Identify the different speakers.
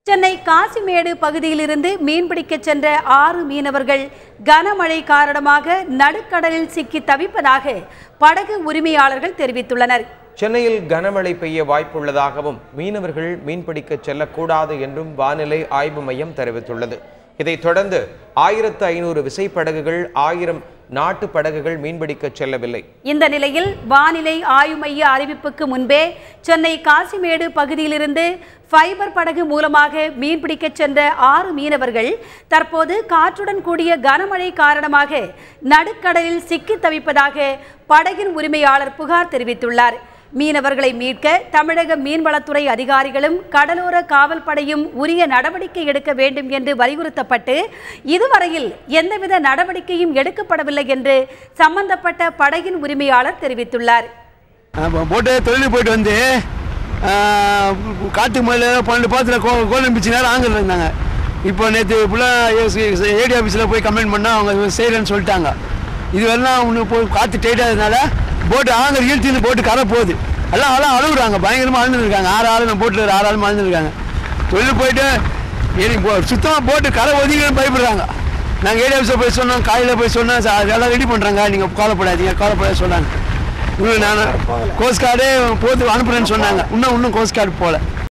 Speaker 1: சென்னை காசிமேடு பகுதியிலிருந்து மீன்பிடிக்க சென்ற 6 மீனவர்கள் கனமழை காரணமாக நடுக்கடலில் சிக்கி தவிப்பதாக படகு உரிமையாளர்கள் தெரிவித்துள்ளனர்.
Speaker 2: சென்னையில் கனமழை பெய்ய வாய்ப்புள்ளதாகவும் மீனவர்கள் மீன்பிடிக்க செல்லக்கூடாது என்றும் வானிலை ஆய்வு மையம் தெரிவித்துள்ளது. இதைத் தொடர்ந்து 1500 விசைப்படகுகள் 1000 நாட்டு படகுகள் மீன்பிடிக்க செல்லவில்லை.
Speaker 1: இந்த நிலையில் வானிலை ஆய்வு மைய அறிவிப்புக்கு முன்பே சென்னை காசிமேடு பகுதியிலிருந்து ஃபைபர் படகு மூலமாக மீன்பிடிக்க சென்ற 6 மீனவர்கள் தற்போது காற்றுடன் கூடிய கனமழை காரணமாக நடுக்கடலில் சிக்கி தவிப்பதாக படகின் உரிமையாளர் புகார் தெரிவித்துள்ளார். மீனவர்களை மீட்க தமிழக மீன்வளத்துறை அதிகாரிகளும் கடலோர காவல்படையும் உரிய நடவடிக்கை எடுக்க வேண்டும் என்று வலியுறுத்தப்பட்டு இதுவரையில் எந்தவித நடவடிக்கையும் எடுக்கப்படவில்லை என்று சம்பந்தப்பட்ட படகின் உரிமையாளர் தெரிவித்துள்ளார்.
Speaker 3: தொழில் போயிட்டு வந்து காட்டு மலை 12 பாத்துல கோலம்பிச்சு நேரம் ஆங்கல் இருந்தாங்க. இப்போ நேற்று ஃபுல்லாக ஏடி ஆஃபீஸில் போய் கம்ப்ளைண்ட் பண்ணால் அவங்க செய்யலன்னு சொல்லிட்டாங்க. இதுவெல்லாம் ஒன்று போய் காற்று டைட்டாகிறதுனால போட்டு ஆங்கர் ஈழ்த்திருந்து போட்டு கரை போகுது. எல்லாம் அழுகுறாங்க, பயங்கரமாக அழுந்துருக்காங்க. 6 ஆள் நம்ம போட்டில் 6 ஆள் அழுந்துருக்காங்க. தொழில் போயிட்டு சுத்தமாக போட்டு கரை ஒதுங்கன்னு பயப்படுறாங்க. நாங்கள் ஏடி ஆஃபீஸில் போய் சொன்னோம், காலையில் போய் சொன்னோம், எல்லாம் ரெடி பண்ணுறாங்க, நீங்கள் கவலைப்படாதீங்க சொன்னாங்க. நான் கோஸ்ட் கார்டே போட்டு அனுப்புறேன்னு சொன்னாங்க. இன்னும் கோஸ்ட் கார்டு போகல.